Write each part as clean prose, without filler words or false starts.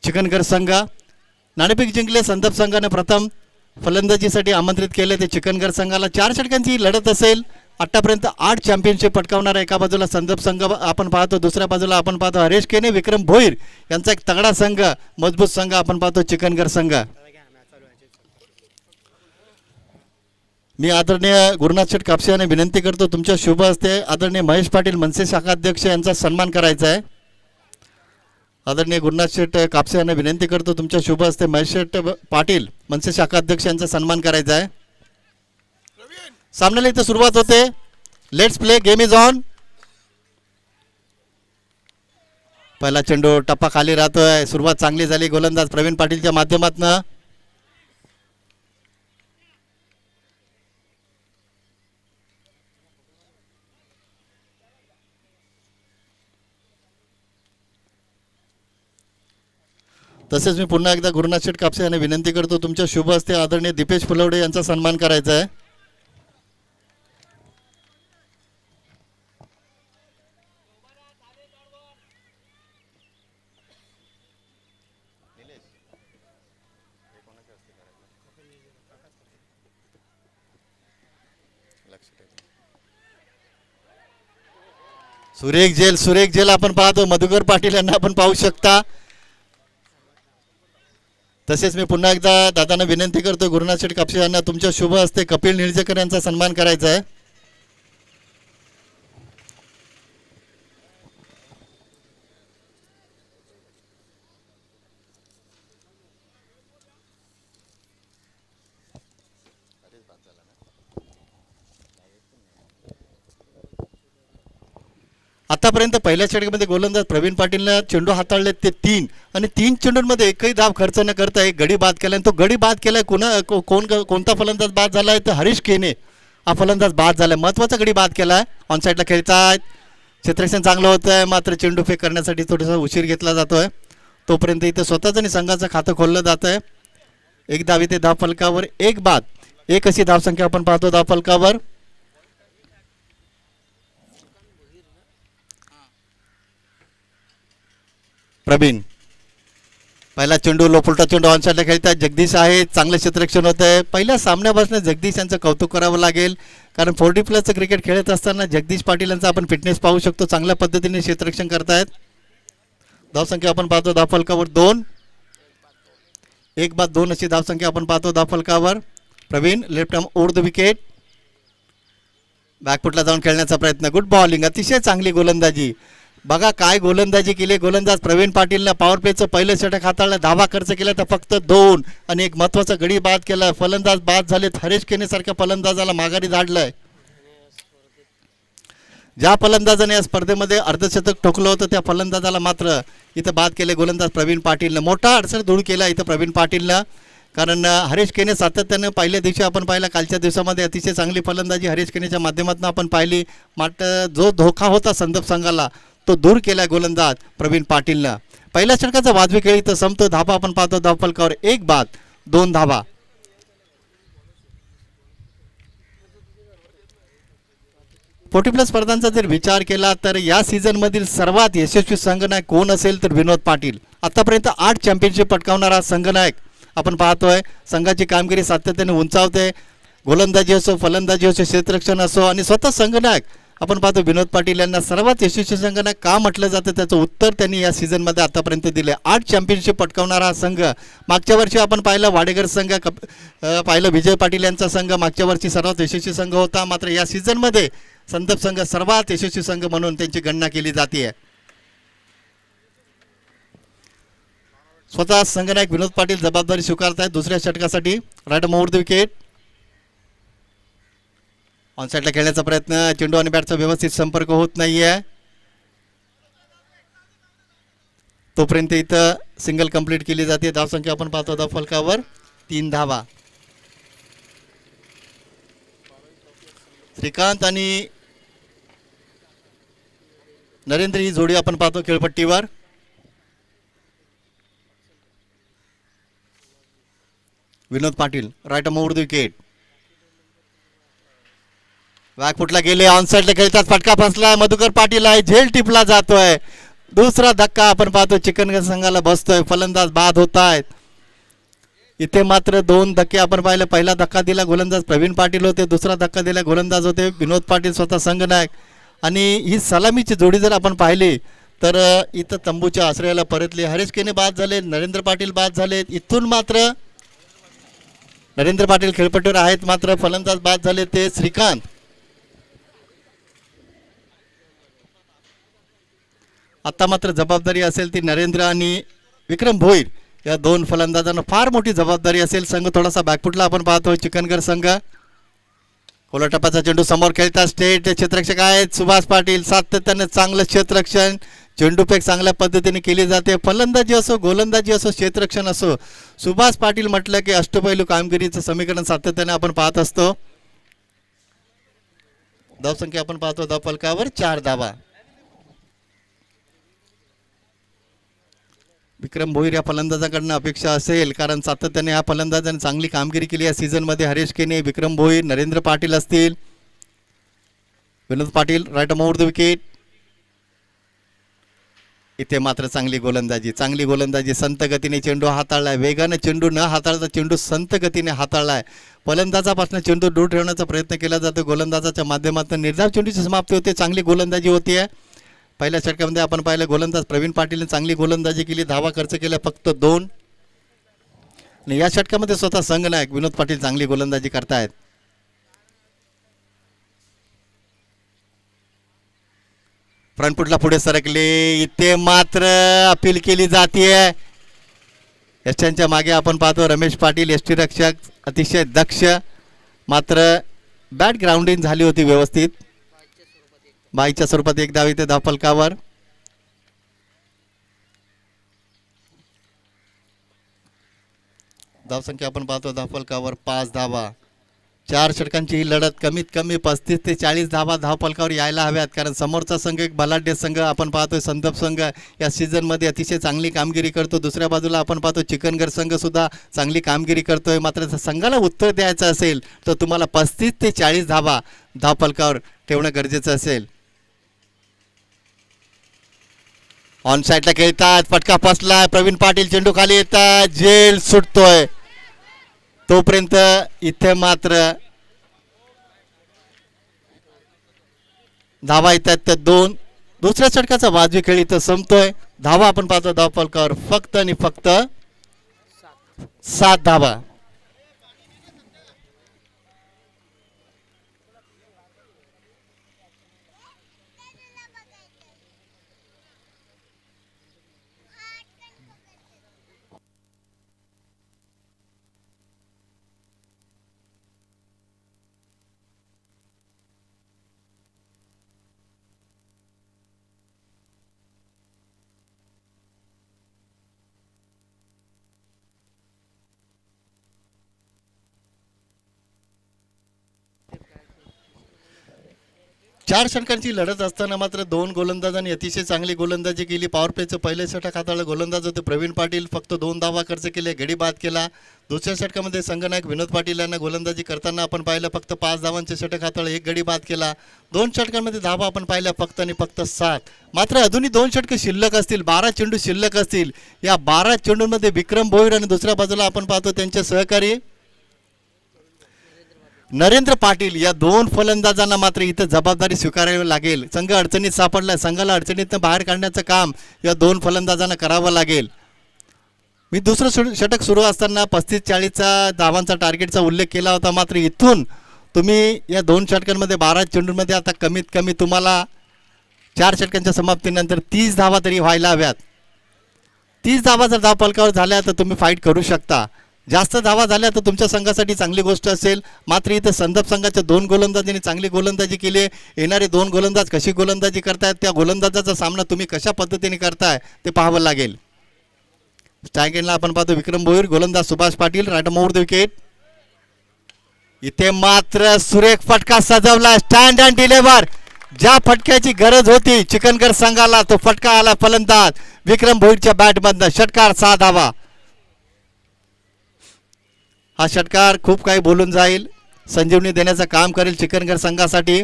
चिकनगर संघ. नाणेफेक जिंकले. संदप संघाने प्रथम फलंदाजीसाठी आमंत्रित केले ते चिकनगर संघाला. 4 षटकांची लढत असेल. आतापर्यंत 8 चॅम्पियनशिप पटकावणारा एका बाजूला संदप संघ आपण पाहतो, दुसऱ्या बाजूला आपण पाहतो हरेश केने, विक्रम भोईर यांचा एक तगडा संघ, मजबूत संघ आपण पाहतो चिकनगर संघ. मी आदरणीय गुरुनाथ शेठ कापसे यांना विनंती करतो तुमच्या शुभ हस्ते आदरणीय महेश पाटील मनसे शाखाध्यक्ष यांचा सन्मान करायचा आहे. आदरणीय गुरुनाथ शेठ कापसे यांना विनंती करतो तुमच्या शुभ हस्ते महेश शेठ पाटील मनसे शाखाध्यक्ष यांचा सन्मान करायचा आहे. सामन्याला इथं सुरुवात होते. Let's play, game is on. पहिला चेंडू टप्पा खाली राहतोय. सुरुवात चांगली झाली गोलंदाज प्रवीण पाटीलच्या माध्यमातून. तसेच मी पुन्हा एकदा गुरुनाथ शेठ कापसे यांना विनंती करतो तुमच्या शुभ हस्ते आदरणीय दीपेश फुलवडे यांचा सन्मान करायचा आहे. सुरेख जेल आपण पाहतो. मधुकर पाटील यांना आपण पाहू शकता. तसेच मी पुन्हा एकदा दादांना विनंती करतो गुरुनाथ शेठ कापसे यांना तुमच्या शुभ हस्ते कपिल निळजेकर यांचा सन्मान करायचा आहे. आतापर्यंत पहिल्या षटकामध्ये गोलंदाज प्रवीण पाटीलने चेंडू हाताळले ते 3 आणि 3 चेंडूंमध्ये एकही धाव खर्च न करता एक गडी बाद केला. तो गडी बाद केलाय कोणता फलंदाज बाद झालाय तर हरीश केने हा फलंदाज बाद झालाय. महत्वाचा गडी बाद केलाय. ऑन साईडला खेळतायत. क्षेत्ररक्षण चांगलं होत आहे मात्र चेंडू फेक करण्यासाठी थोडासा उशीर घेतला जातोय. तोपर्यंत इथे स्वतःच आणि संघाचं खातं खोललं जात आहे. एक धाव इथे धाव फलकावर, एक बाद, एक अशी धावसंख्या आपण पाहतो धाव फलकावर. प्रवीण पहिला चेंडू लोपुलटा चेंडू ऑन साईडला खेळतात. जगदीश आहे. चांगलं क्षेत्ररक्षण होत आहे. पहिल्या सामन्यापासून जगदीश यांचं कौतुक करावं लागेल कारण 40+ क्रिकेट खेळत असताना जगदीश पाटील यांचा आपण फिटनेस पाहू शकतो. चांगल्या पद्धतीने क्षेत्ररक्षण करतायत. धावसंख्या आपण पाहतो धावफलकावर 2, एक बाद 2 अशी धावसंख्या आपण पाहतो धावफलकावर. Praveen left arm over the wicket. बॅकफुटला जाऊन खेळण्याचा प्रयत्न. Good bowling. अतिशय चांगली गोलंदाजी. बघा काय गोलंदाजी केली गोलंदाज प्रवीण पाटीलनं. पॉवर प्लेचं पहिलं षटक हाताळलं. धावा खर्च केला तर फक्त 2 आणि एक महत्वाचा गडी बाद केला. फलंदाज बाद झाले. हरेश केने सारख्या फलंदाजाला माघारी धाडलंय. ज्या फलंदाजाने या स्पर्धेमध्ये अर्धशतक ठोकलं होतं त्या फलंदाजाला मात्र इथं बाद केले गोलंदाज प्रवीण पाटीलनं. मोठा अडचण दूर केला इथं प्रवीण पाटीलनं कारण हरेश केने सातत्यानं पहिल्या दिवशी आपण पाहिला. कालच्या दिवसामध्ये अतिशय चांगली फलंदाजी हरेश केनेच्या माध्यमातून आपण पाहिली. मात्र जो धोका होता संदप संघाला तो दूर केला गोलंदाज प्रवीण पाटीलनं. पहिल्या षटकाचा वाजवी खेळ इथं संपतो. धावा आपण पाहतो धावफलकावर, एक बाद 2 धावा. +40 स्पर्धांचा जर विचार केला तर या सीझन मधील सर्वात यशस्वी संघनायक कोण असेल तर विनोद पाटील. आतापर्यंत 8 चॅम्पियनशिप पटकावणारा संघनायक आपण पाहतोय. संघाची कामगिरी सातत्याने उंचावते. गोलंदाजी असो, फलंदाजी असो, क्षेत्ररक्षण असो आणि स्वतः संघनायक आपण पाहतो विनोद पाटील यांना सर्वात यशस्वी संघनायक का म्हटलं जातं त्याचं उत्तर त्यांनी या सीझनमध्ये आतापर्यंत दिले. 8 चॅम्पियनशिप पटकावणारा संघ. मागच्या वर्षी आपण पाहिलं वाडेकर संघ, पाहिलं विजय पाटील यांचा संघ मागच्या वर्षी सर्वात यशस्वी संघ होता. मात्र या सीझनमध्ये संदप संघ सर्वात यशस्वी संघ म्हणून त्यांची गणना केली जाते. स्वतः संघनायक विनोद पाटील जबाबदारी स्वीकारतायत दुसऱ्या षटकासाठी. Right over the wicket. On साईडला खेळण्याचा प्रयत्न. चेंडू आणि बॅटचा व्यवस्थित संपर्क होत नाहीये. तोपर्यंत इथं सिंगल कंप्लीट केली जाते. धावसंख्या आपण पाहतो धाव फलकावर 3 धावा. श्रीकांत आणि नरेंद्र ही जोडी आपण पाहतो खेळपट्टीवर. Vinod Patil right over the wicket. बॅकफुटला गेले. ऑन साईडला खेळतात. फटका फसलाय. मधुकर पाटील आहे. झेल टिपला जातोय. दुसरा धक्का आपण पाहतो चिकनगर संघाला बसतोय, फलंदाज बाद होत आहेत. इथे मात्र दोन धक्के आपण पाहिले. पहिला धक्का दिला गोलंदाज प्रवीण पाटील होते, दुसरा धक्का दिला गोलंदाज होते विनोद पाटील स्वतः संघनायक. आणि ही सलामीची जोडी जर आपण पाहिली तर इथं तंबूच्या आश्रयाला परतली. हरीश केने बाद झाले, नरेंद्र पाटील बाद झाले. इथून मात्र नरेंद्र पाटील खेळपट्टीवर आहेत, मात्र फलंदाज बाद झाले ते श्रीकांत. आता मात्र जबाबदारी असेल ती नरेंद्र आणि विक्रम भोईर या दोन फलंदाजांना फार मोठी जबाबदारी असेल. संघ थोडासा बॅकफुटला आपण पाहतो चिकनगर संघ. कोलटप्पाचा चेंडू समोर खेळतात, स्टेट क्षेत्ररक्षक आहेत सुभाष पाटील. सातत्याने चांगलं क्षेत्ररक्षण, चेंडूफेक चांगल्या पद्धतीने केली जाते. फलंदाजी असो गोलंदाजी असो क्षेत्ररक्षण असो, सुभाष पाटील म्हटलं की अष्टपैलू कामगिरीचं समीकरण सातत्याने आपण पाहत असतो. धावसंख्या आपण पाहतो धावफलकावर 4 धावा. विक्रम भोईर या फलंदाजाकडनं अपेक्षा असेल, कारण सातत्याने या फलंदाजाने चांगली कामगिरी केली या सीझनमध्ये. हरीश केने, विक्रम भोईर, नरेंद्र पाटील असतील, Vinod Patil right over the wicket. इथे मात्र चांगली गोलंदाजी संत गतीने चेंडू हाताळलाय. वेगाने चेंडू न हाताळता चेंडू संत गतीने हाताळलाय. फलंदाजापासून चेंडू दूर ठेवण्याचा प्रयत्न केला जातो. गोलंदाजाच्या माध्यमातून निर्धाव चेंडूची समाप्ती होते. चांगली गोलंदाजी होतीये. पहिल्या षटकामध्ये आपण पाहिलं गोलंदाज प्रवीण पाटीलने चांगली गोलंदाजी केली, धावा खर्च केल्या फक्त 2. आणि या षटकामध्ये स्वतः संघनायक विनोद पाटील चांगली गोलंदाजी करतायत. फ्रंटफुटला पुढे सरकले. इथे मात्र अपील केली जातीये. यशांच्या मागे आपण पाहतो रमेश पाटील यष्टी रक्षक अतिशय दक्ष, मात्र बॅट ग्राउंडिंग झाली होती व्यवस्थित. बाईच्या स्वरूपात 1 धाव इथे धावफलकावर. धावसंख्या आपण पाहतो धावफलकावर 5 धावा. 4 षटकांची ही लढत कमीत कमी 35 ते 40 धावा धावफलकावर यायला हव्यात, कारण समोरचा संघ एक बलाढ्य संघ आपण पाहतोय. संदप संघ या सीझनमध्ये अतिशय चांगली कामगिरी करतो. दुसऱ्या बाजूला आपण पाहतो चिकनगर संघ सुद्धा चांगली कामगिरी करतोय. मात्र संघाला उत्तर द्यायचं असेल तर तुम्हाला 35 ते 40 धावा धावफलकावर ठेवणं गरजेचं असेल. ऑन साईडला खेळतात, फटका फसलाय. प्रवीण पाटील चेंडू खाली येतात, जेल सुटतोय. तोपर्यंत इथे मात्र धावा येतात त्या 2. दुसऱ्या षटकाचा वाजवी खेळ इथं संपतोय. धावा आपण पाहतो धावफलकावर फक्त आणि फक्त 7 धावा. चार षटकांची लढत असताना मात्र 2 गोलंदाजांनी अतिशय चांगली गोलंदाजी केली. पॉवर प्लेचं पहिलं षटक हाताळलं गोलंदाज होते प्रवीण पाटील, फक्त 2 धावा खर्च केले, गडी बाद केला. दुसऱ्या षटकामध्ये संघनायक विनोद पाटील यांना गोलंदाजी करताना आपण पाहिलं फक्त 5 धावांचे षटक हाताळलं, 1 गडी बाद केला. 2 षटकांमध्ये धावा आपण पाहिल्या फक्त आणि फक्त 7. मात्र अजूनही 2 षटकं शिल्लक असतील, 12 चेंडू शिल्लक असतील. या 12 चेंडूंमध्ये विक्रम भोईर आणि दुसऱ्या बाजूला आपण पाहतो त्यांचे सहकारी नरेंद्र पाटील या 2 फलंदाजांना मात्र इथं जबाबदारी स्वीकारावी लागेल. संघ अडचणीत सापडला, संघाला अडचणीतनं बाहेर काढण्याचं काम या 2 फलंदाजांना करावं लागेल. मी दुसरं षटक सुरू असताना 35-40चा धावांचा टार्गेटचा उल्लेख केला होता. मात्र इथून तुम्ही या 2 षटकांमध्ये 12 चेंडूंमध्ये आता कमीत कमी तुम्हाला 4 षटकांच्या समाप्तीनंतर 30 धावा तरी व्हायला हव्यात. 30 धावा जर धावफलकावर झाल्या तर तुम्ही फाईट करू शकता. जास्त धावा झाल्या तर तुमच्या संघासाठी चांगली गोष्ट असेल. मात्र इथं संदप संघाच्या 2 गोलंदाजांनी चांगली गोलंदाजी केली. येणारे 2 गोलंदाज कशी गोलंदाजी करतायत, त्या गोलंदाजाचा सामना तुम्ही कशा पद्धतीने करताय ते पाहावं लागेल. स्ट्राईक एंडला आपण पाहतो विक्रम भोईर, गोलंदाज Subhash Patil, right over the wicket. इथे मात्र सुरेख फटका सजवला, स्टँड अँड डिलिव्हर. ज्या फटक्याची गरज होती चिकनगर संघाला तो फटका आला फलंदाज विक्रम भोईरच्या बॅटमधनं. षटकार 6 धावा. हा षटकार खूप काही बोलून जाईल, संजीवनी देण्याचं काम करेल चिकनगर संघासाठी.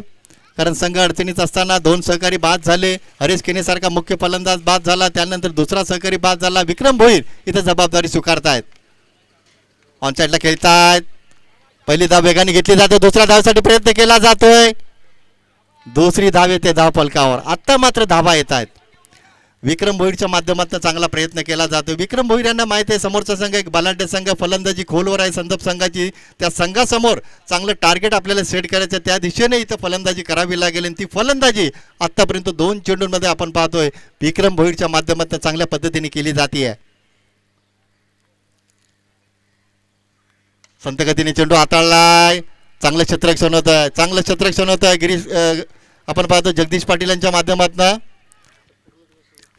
कारण संघ अडचणीत असताना दोन सहकारी बाद झाले. हरीश केनेसारखा मुख्य फलंदाज बाद झाला, त्यानंतर दुसरा सहकारी बाद झाला. विक्रम भोईर इथं जबाबदारी स्वीकारतायत. ऑन साईडला खेळतायत. पहिली धाव वेगाने घेतली जाते, दुसऱ्या धावेसाठी प्रयत्न केला जातोय. दुसरी धाव येते धाव फलकावर. आता मात्र धावा येत आहेत. विक्रम भोईरच्या माध्यमातून चांगला प्रयत्न केला जातो. विक्रम भोईर यांना माहिती आहे समोरचा संघ एक बलाढ्य संघ, फलंदाजी खोलवर आहे संदप संघाची. त्या संघासमोर चांगलं टार्गेट आपल्याला सेट करायचं, त्या दिशेने इथं फलंदाजी करावी लागेल. आणि ती फलंदाजी आतापर्यंत 2 चेंडूंमध्ये आपण पाहतोय विक्रम भोईरच्या माध्यमातून चांगल्या पद्धतीने केली जाते. संत गतीने चेंडू हाताळलाय. चांगलं क्षेत्ररक्षण होत आहे, चांगलं क्षेत्ररक्षण होत आहे. गिरीश आपण पाहतो जगदीश पाटील यांच्या माध्यमातून.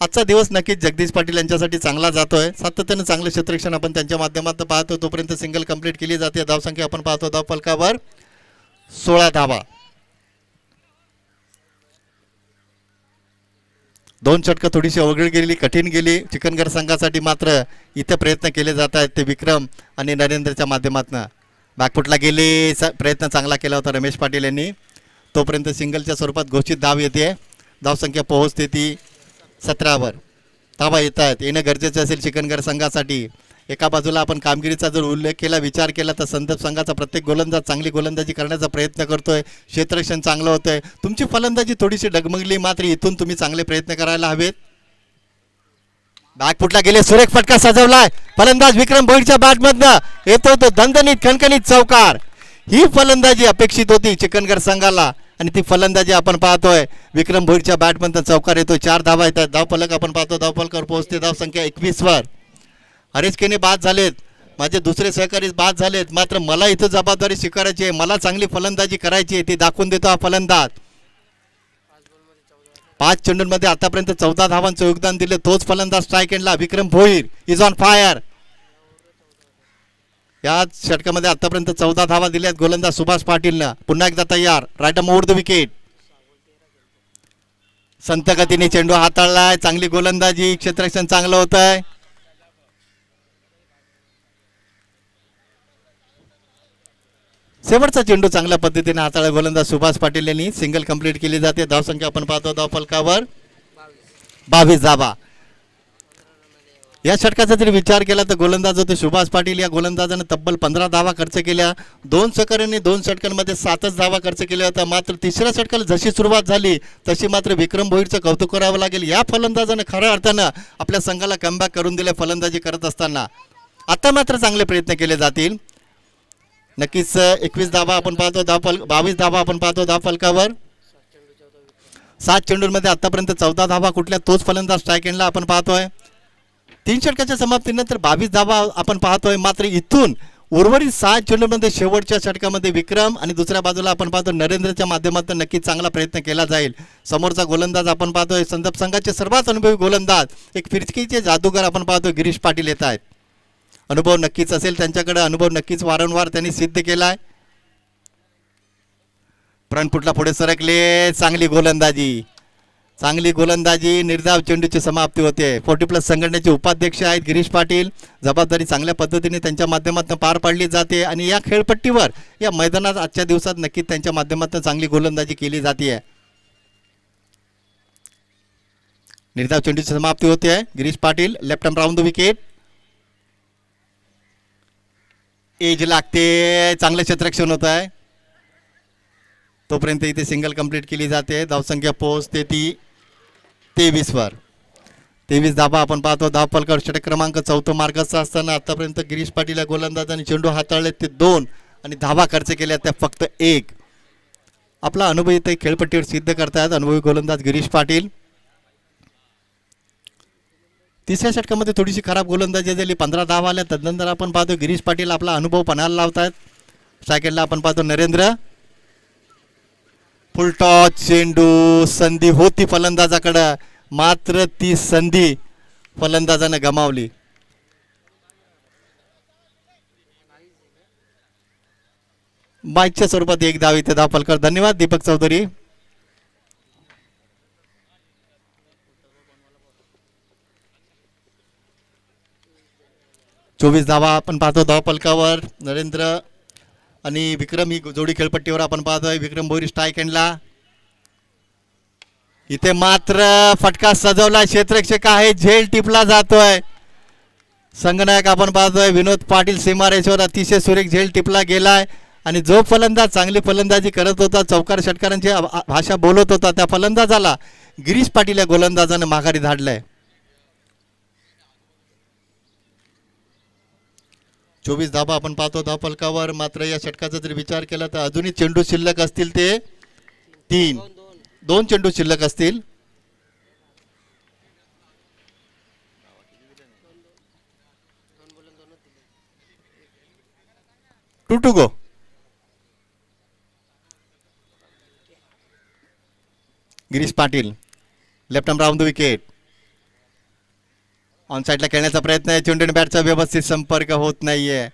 आजचा दिवस नक्कीच जगदीश पाटील यांच्यासाठी चांगला जातोय. सातत्याने चांगलं क्षेत्ररक्षण आपण त्यांच्या माध्यमातून पाहतो. तोपर्यंत सिंगल कंप्लीट केली जाते. धावसंख्या आपण पाहतो धाव फलकावर 16 धावा. 2 षटकं थोडीशी अवघड गेली, कठीण गेली चिकनगर संघासाठी. मात्र इथे प्रयत्न केले जात आहेत ते विक्रम आणि नरेंद्रच्या माध्यमातून. बॅकफुटला गेले, प्रयत्न चांगला केला होता रमेश पाटील यांनी. तोपर्यंत सिंगलच्या स्वरूपात घोषित धाव येते. धावसंख्या पोहोचते ती 17वर. धावा येत आहेत, येणं गरजेचं असेल चिकनगर संघासाठी. एका बाजूला आपण कामगिरीचा जर उल्लेख केला, विचार केला तर संदर्भ संघाचा प्रत्येक गोलंदाज चांगली गोलंदाजी करण्याचा प्रयत्न करतोय. क्षेत्ररक्षण चांगलं होतंय. तुमची फलंदाजी थोडीशी डगमगली, मात्र इथून तुम्ही चांगले प्रयत्न करायला हवेत. बॅकफुटला गेले, सुरेख फटका सजवलाय. फलंदाज विक्रम भोईरच्या बॅटमधनं येतो तो दणदणीत खणखणीत चौकार. ही फलंदाजी अपेक्षित होती चिकनगर संघाला आणि ती फलंदाजी आपण पाहतोय विक्रम भोईरच्या बॅटमधनं चौकार येतो. 4 धावा येतात. धावफलक आपण पाहतो धावफलकावर पोहोचते धावसंख्या 21वर. हरीश केने बाद झालेत, माझे दुसरे सहकारी बाद झालेत. मात्र मला इथं जबाबदारी स्वीकारायची आहे, मला चांगली फलंदाजी करायची आहे, ती दाखवून देतो हा फलंदाज. 5 चेंडूंमध्ये आतापर्यंत 14 धावांचं योगदान दिले तोच फलंदाज स्ट्राईक एंडला विक्रम भोईर इज ऑन फायर. या षटकामध्ये आतापर्यंत 14 धावा दिल्यात गोलंदाज सुभाष पाटीलनं. पुन्हा एकदा तयार, right arm over the wicket. संत गतीने चेंडू हाताळलाय. चांगली गोलंदाजी, क्षेत्ररक्षण चांगलं होत आहे. शेवटचा चेंडू चांगल्या पद्धतीने हाताळला गोलंदाज सुभाष पाटील यांनी. सिंगल कंप्लीट केली जाते. धावसंख्या आपण पाहतो धाव फलकावर 22 धावा. या षटकाचा जर विचार केला तर गोलंदाज होते सुभाष पाटील. या गोलंदाजाने तब्बल 15 धावा खर्च केल्या. 2 सहकाऱ्यांनी 2 षटकांमध्ये 7च धावा खर्च केल्या होत्या. मात्र तिसऱ्या षटकाला जशी सुरुवात झाली तशी मात्र विक्रम भोईरचं कौतुक करावं लागेल. या फलंदाजाने खऱ्या अर्थानं आपल्या संघाला कमबॅक करून दिले फलंदाजी करत असताना. आता मात्र चांगले प्रयत्न केले जातील. नक्कीच 21 धावा आपण पाहतो 22 धावा आपण पाहतो धाव फलकावर. 7 चेंडूंमध्ये आतापर्यंत 14 धावा कुठल्या तोच फलंदाज स्ट्राईक एंडला आपण पाहतोय. 3 षटकाच्या समाप्तीनंतर 22 धावा आपण पाहतोय. मात्र इथून उर्वरित 6 चेंडूंमध्ये शेवटच्या षटकामध्ये विक्रम आणि दुसऱ्या बाजूला आपण पाहतो नरेंद्रच्या माध्यमातून नक्कीच चांगला प्रयत्न केला जाईल. समोरचा गोलंदाज आपण पाहतोय संदप संघाचे सर्वात अनुभवी गोलंदाज, एक फिरकीचे जादूगार आपण पाहतोय गिरीश पाटील येत आहेत. अनुभव नक्कीच असेल त्यांच्याकडे, अनुभव नक्कीच वारंवार त्यांनी सिद्ध केलाय. फ्रंटफुटला पुढे सरकले, चांगली गोलंदाजी, चांगली गोलंदाजी. निर्धाव चेंडूची समाप्ती होते. 40+ संघटनेचे उपाध्यक्ष आहेत गिरीश पाटील. जबाबदारी चांगल्या पद्धतीने त्यांच्या माध्यमातून पार पाडली जाते आणि या खेळपट्टीवर या मैदानात आजच्या दिवसात नक्कीच त्यांच्या माध्यमातून चांगली गोलंदाजी केली जाते. निर्धाव चेंडूची समाप्ती होते. Girish Patil left arm round the wicket. Edge लागते, चांगलं क्षेत्ररक्षण होत आहे. तोपर्यंत इथे सिंगल कंप्लीट केली जाते. धावसंख्या पोहोचते ती 23वर. 23 धावा आपण पाहतो धाव फलकावर. षटक क्रमांक 4 मार्गाचा असताना आतापर्यंत गिरीश पाटील या गोलंदाजाने चेंडू हाताळले ते 2 आणि धावा खर्च केल्या त्या फक्त 1. आपला अनुभव इथे खेळपट्टीवर सिद्ध करतायत अनुभवी गोलंदाज गिरीश पाटील. तिसऱ्या षटकामध्ये थोडीशी खराब गोलंदाजी झाली, 15 धावा आल्या. तदनंतर आपण पाहतो गिरीश पाटील आपला अनुभव पणाला लावतात. स्ट्रायकेटला आपण पाहतो नरेंद्र. फुल टॉच चेंडू, संधी होती फलंदाजाकडं, मात्र ती संधी फलंदाजाने गमावली. बाईकच्या स्वरूपात 1 धाव इथे धाव फलकावर. धन्यवाद दीपक चौधरी. चोवीस धावा आपण पाहतो धाव फलकावर. नरेंद्र आणि विक्रम ही जोडी खेळपट्टीवर आपण पाहतोय. विक्रम भोईर स्ट्राईक एंडला. इथे मात्र फटका सजवला, क्षेत्ररक्षक आहे, झेल टिपला जातोय. संघनायक आपण पाहतोय विनोद पाटील सीमारेषेवर अतिशय सुरेख झेल टिपला गेलाय. आणि जो फलंदाज चांगली फलंदाजी करत होता, चौकार षटकारांची भाषा बोलत होता, त्या फलंदाजाला गिरीश पाटील या गोलंदाजाने माघारी धाडलंय. 24 धाबा आपण पाहतो धावफलकावर. मात्र या षटकाचा जर विचार केला तर अजूनही चेंडू शिल्लक असतील ते 3. 2 चेंडू शिल्लक असतील. 2 to go. Girish Patil left arm round the wicket. On साईडला खेळण्याचा प्रयत्न आहे. चेंडू बॅटचा व्यवस्थित संपर्क होत नाहीये.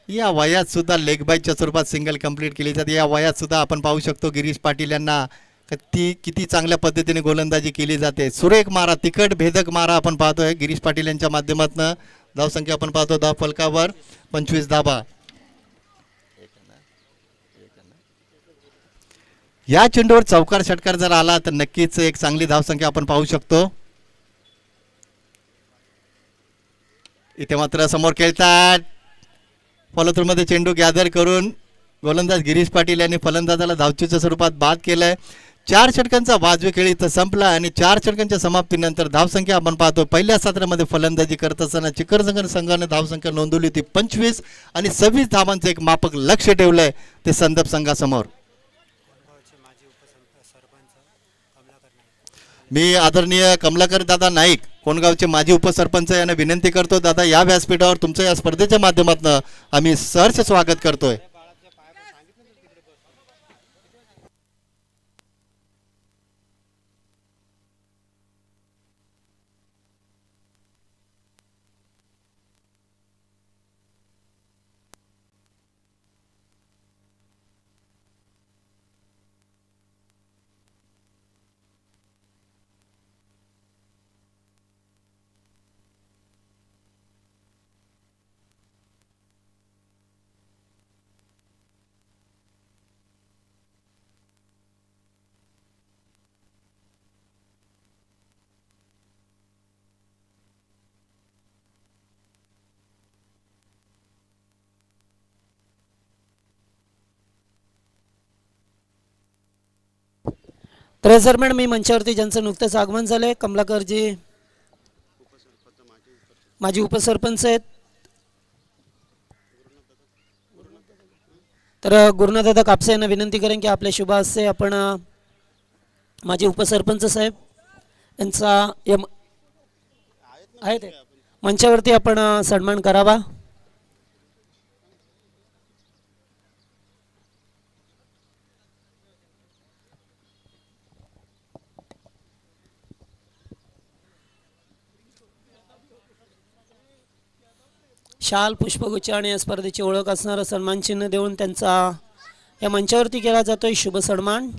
या वयात सुद्धा लेग बाईच्या स्वरूपात सिंगल कंप्लीट केली जाते. या वयात सुद्धा आपण पाहू शकतो गिरीश पाटील यांना किती चांगल्या पद्धतीने गोलंदाजी केली जाते. सुरेख मारा, तिखट भेदक मारा आपण पाहतोय गिरीश पाटील यांच्या माध्यमातून. धावसंख्या आपण पाहतो धावफलकावर 25 धाबा. या चेंडूवर चौकार षटकार जर आला तर नक्कीच एक चांगली धावसंख्या आपण पाहू शकतो. इथे मात्र समोर खेळतात, फॉलोथ्रू मध्ये चेंडू गॅदर करून गोलंदाज गिरीश पाटील यांनी फलंदाजाला धावचीच्या स्वरूपात बाद केलंय. 4 षटकांचा वाजवी खेळ इथं संपला आणि 4 षटकांच्या समाप्तीनंतर धावसंख्या आपण पाहतो पहिल्या सत्रामध्ये फलंदाजी करत असताना चिकरजंगण संघाने धावसंख्या नोंदवली होती 25 आणि 26 धावांचं एक मापक लक्ष ठेवलंय ते संदप संघासमोर. मी आदरणीय कमलाकर दादा नाईक कोणगावचे माजी उपसरपंच यांना विनंती करतो, दादा या व्यासपीठावर तुमचं या स्पर्धेच्या माध्यमातून आम्ही सहर्ष स्वागत करतोय. तर दरम्यान मी मंचावरती ज्यांचं नुकतंच आगमन झालंय कमलाकरजी माजी उपसरपंच आहेत. तर गुरुनाथदादा कापसे यांना विनंती करेन की आपल्या शुभ हस्ते आपण माजी उपसरपंच साहेब यांचा आहे ते मंचावरती आपण सन्मान करावा. शाल पुष्पगुच्छ आणि या स्पर्धेची ओळख असणारं सन्मान चिन्ह देऊन त्यांचा या मंचावरती केला जातोय शुभ सन्मान.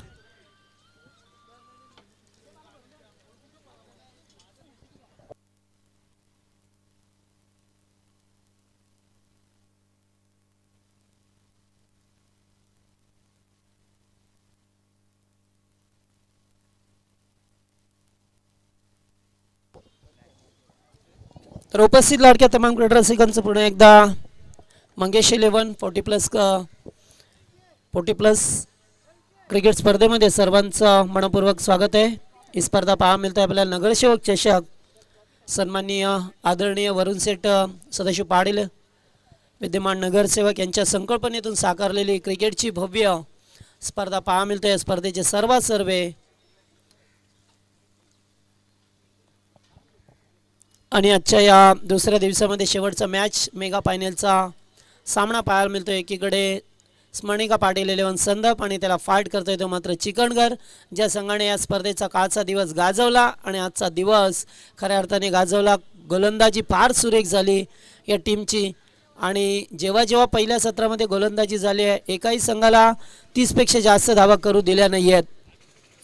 तर उपस्थित लाडक्या तमाम क्रीडा रसिकांचं पुन्हा एकदा मंगेश 11 40 प्लस क्रिकेट स्पर्धेमध्ये सर्वांचं मनपूर्वक स्वागत आहे. ही स्पर्धा पाहायला मिळते आपल्याला नगरसेवक चषक सन्माननीय आदरणीय वरुण सेठ सदाशिव पाटील विद्यमान नगरसेवक यांच्या संकल्पनेतून साकारलेली क्रिकेटची भव्य स्पर्धा पाहायला मिळते. या स्पर्धेचे सर्वे आणि आजच्या या दुसऱ्या दिवसामध्ये शेवटचा मॅच मेगा फायनलचा सामना पाहायला मिळतो. एकीकडे स्मरणिका पाटील 11 संदप आणि त्याला फाईट करता येतो मात्र चिकणगर ज्या संघाने या स्पर्धेचा कालचा दिवस गाजवला आणि आजचा दिवस खऱ्या अर्थाने गाजवला. गोलंदाजी फार सुरेख झाली या टीमची आणि जेव्हा पहिल्या सत्रामध्ये गोलंदाजी झाली आहे एकाही संघाला 30पेक्षा जास्त धावा करू दिल्या नाही आहेत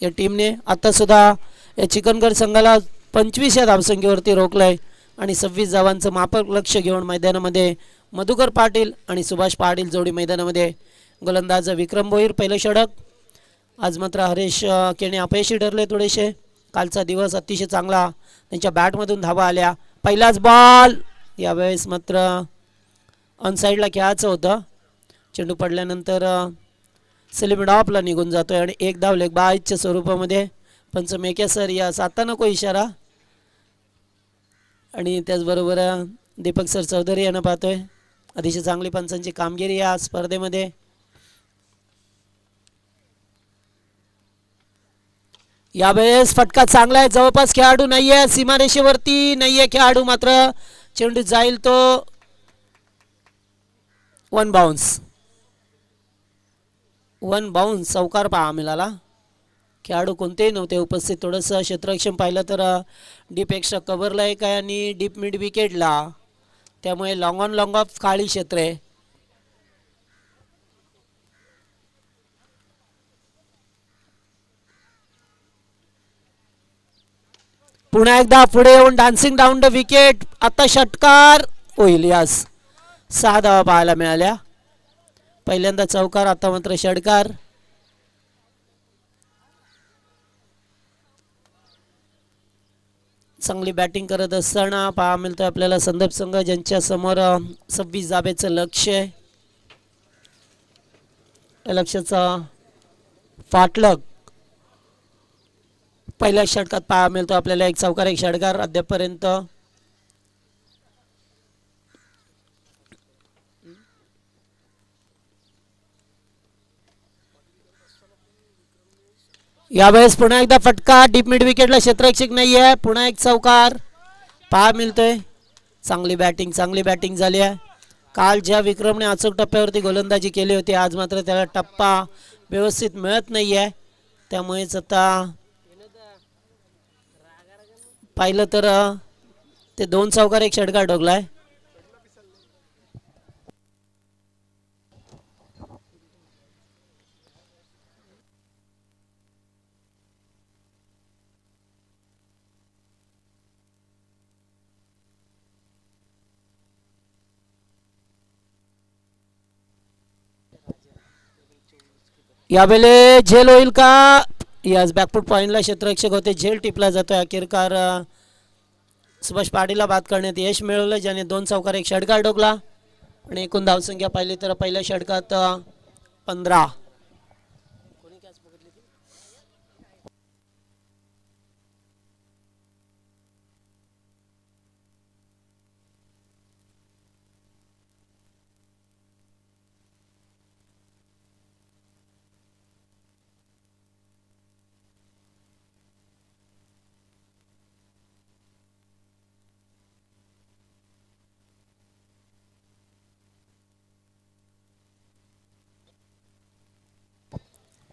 या टीमने. आत्तासुद्धा या चिकणगर संघाला 25 या धावसंख्येवरती रोखलं आहे आणि 26 धावांचं मापक लक्ष घेऊन मैदानामध्ये मधुकर पाटील आणि सुभाष पाटील जोडी मैदानामध्ये. गोलंदाज विक्रम भोईर पहिलं षटक. आज मात्र हरेश केणे अपयशी ठरले थोडेसे कालचा दिवस अतिशय चांगला, त्यांच्या बॅटमधून धावा आल्या. पहिलाच बॉल, यावेळेस मात्र ऑनसाईडला खेळायचं होतं. चेंडू पडल्यानंतर सेलिब्रेट ऑफला निघून जातोय आणि एक धाव लेग बायच्या स्वरूपामध्ये. पंच मेके सर यास आता नको इशारा, आणि त्याचबरोबर दीपक सर चौधरी यांना पाहतोय. अतिशय चांगली पंचांची कामगिरी या स्पर्धेमध्ये. यावेळेस फटका चांगला आहे, जवळपास खेळाडू नाहीये, सीमारेषेवरती नाहीये खेळाडू, मात्र चेंडू जाईल तो वन बाउन्स. वन बाउन्स चौकार पहा मिळाला. खेळाडू कोणतेही नव्हते उपस्थित. थोडंसं क्षेत्ररक्षण पाहिलं तर डीप एक्स्ट्रा कव्हरला एक आहे आणि डीप मिड विकेटला, त्यामुळे लॉंग ऑन लॉंग ऑफ खाली क्षेत्र आहे. पुन्हा एकदा पुढे येऊन डान्सिंग डाऊन द विकेट. आता षटकार होईल यास. 6 धावा पाहायला मिळाल्या. पहिल्यांदा चौकार, आता मात्र षटकार. चांगली बॅटिंग करत असताना पहा मिळतोय आपल्याला संदर्भ संघ, ज्यांच्या समोर 26 धाब्याचं लक्ष आहे. या लक्ष्याचा फाटलक पहिल्या षटकात पहा मिळतो आपल्याला. एक चौकार एक षटकार अद्यापपर्यंत. यावेळेस पुन्हा एकदा फटका, डीप मिड विकेटला क्षेत्ररक्षक नाही आहे. पुन्हा एक चौकार पहा मिळतोय. चांगली बॅटिंग झाली आहे. काल ज्या विक्रमने अचूक टप्प्यावरती गोलंदाजी केली होती, आज मात्र त्याला टप्पा व्यवस्थित मिळत नाही आहे. त्यामुळेच आता पाहिलं तर ते 2 चौकार एक षटकार ठोकलाय. यावेळेला झेल होईल का? यास बॅकफुट पॉईंटला क्षेत्ररक्षक होते, झेल टिपला जातोय. अखेरकार सुभाष पाटीलला बाद करण्यात यश मिळवलं, ज्याने 2 चौकार एक षटकार ठोकला. आणि एकूण धावसंख्या पाहिली तर पहिल्या षटकात 15.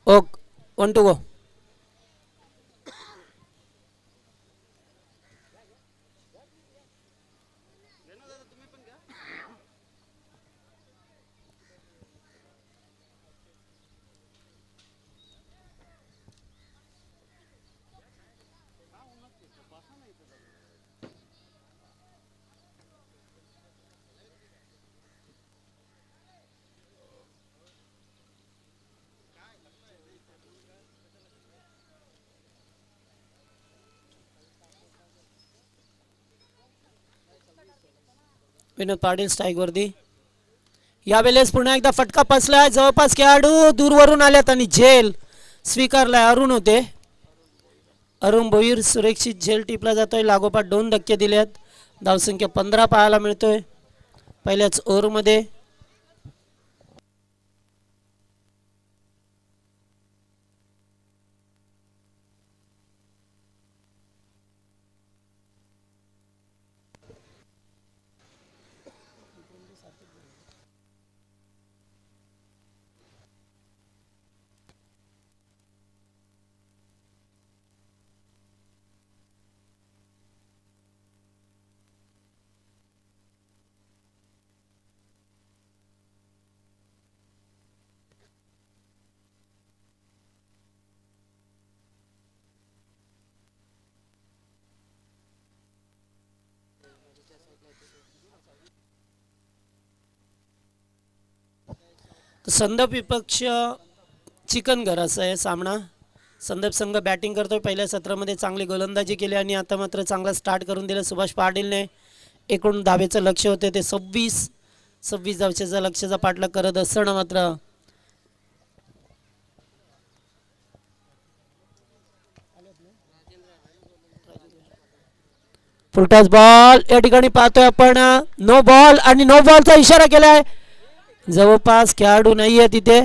ओक 1 to go. विनोद पाटील स्ट्राईकवरती. यावेळेस पुन्हा एकदा फटका फसलाय, जवळपास खेळाडू दूरवरून आल्यात आणि झेल स्वीकारलाय. अरुण होते, अरुण भोईर सुरक्षित झेल टिपला जातोय. लागोपाठ 2 धक्के दिलेत. धावसंख्या 15 पाहायला मिळतोय पहिल्याच ओव्हरमध्ये. संदप विपक्ष चिकनघर असा आहे सामना. संदीप संघ बॅटिंग करतोय. पहिल्या सत्रामध्ये चांगली गोलंदाजी केली आणि आता मात्र चांगला स्टार्ट करून दिलं सुभाष पाटीलने. एकूण धावेचं लक्ष होते ते 26 धावच्याचा लक्ष्याचा पाठलाग करत असताना मात्र फुलटॉस बॉल या ठिकाणी पाहतोय आपण. नो बॉल आणि नो बॉलचा इशारा केलाय. जवळपास खेळाडू नाहीये तिथे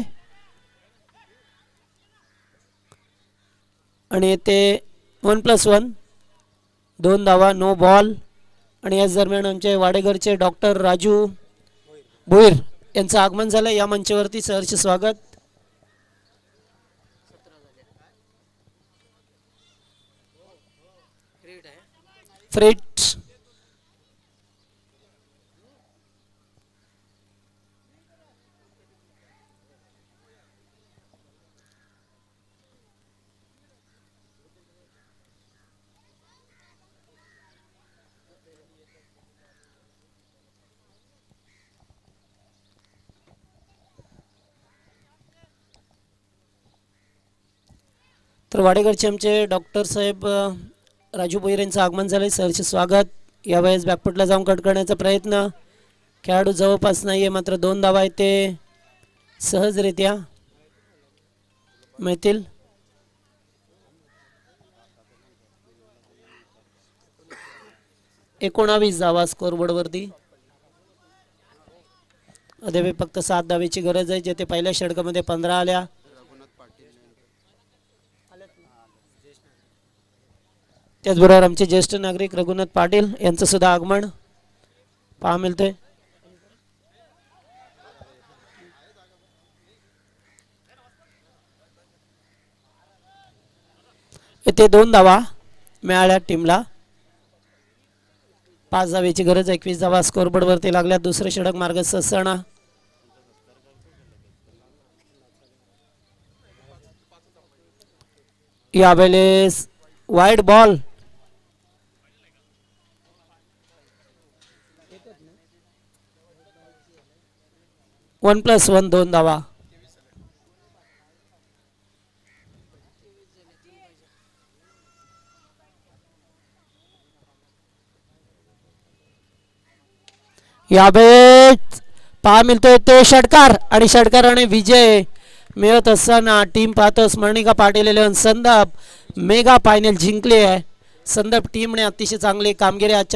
आणि ते 1+1 2 धावा नो बॉल. आणि याच दरम्यान आमचे वाडेघरचे डॉक्टर राजू भोईर यांचं आगमन झालं. या मंचावरती सहर्ष स्वागत. फ्रेट तर वाडेघरचे आमचे डॉक्टर साहेब राजू भोईर यांचं आगमन झालं. सहर्ष स्वागत. यावेळेस बॅकफुटला जाऊन कट करण्याचा प्रयत्न. खेळाडू जवळपास नाही आहे मात्र 2 धावा आहेत ते सहजरित्या मिळतील. एकोणावीस धावा स्कोरबोर्डवरती. अद्याप फक्त 7 धावेची गरज आहे. जेथे पहिल्या षटकामध्ये 15 आल्या. त्याचबरोबर आमचे ज्येष्ठ नागरिक रघुनाथ पाटील यांचं सुद्धा आगमन पहा मिळतंय. येथे 2 धावा मिळाल्या टीमला. 5 धावेची गरज. 21 धावा स्कोरबोर्ड वरती लागल्या. दुसरे षटक मार्गस्थ असताना यावेळेस वाईड बॉल. 1+1 2 धावा. यावेळेस पहा मिळतोय ते षटकार आणि षटकाराने विजय मिळत असताना टीम पाहतो स्मरणिका पाटील 11 संदप मेगा फायनल जिंकले आहे. संदप टीमने अतिशय चांगली कामगिरी आजच्या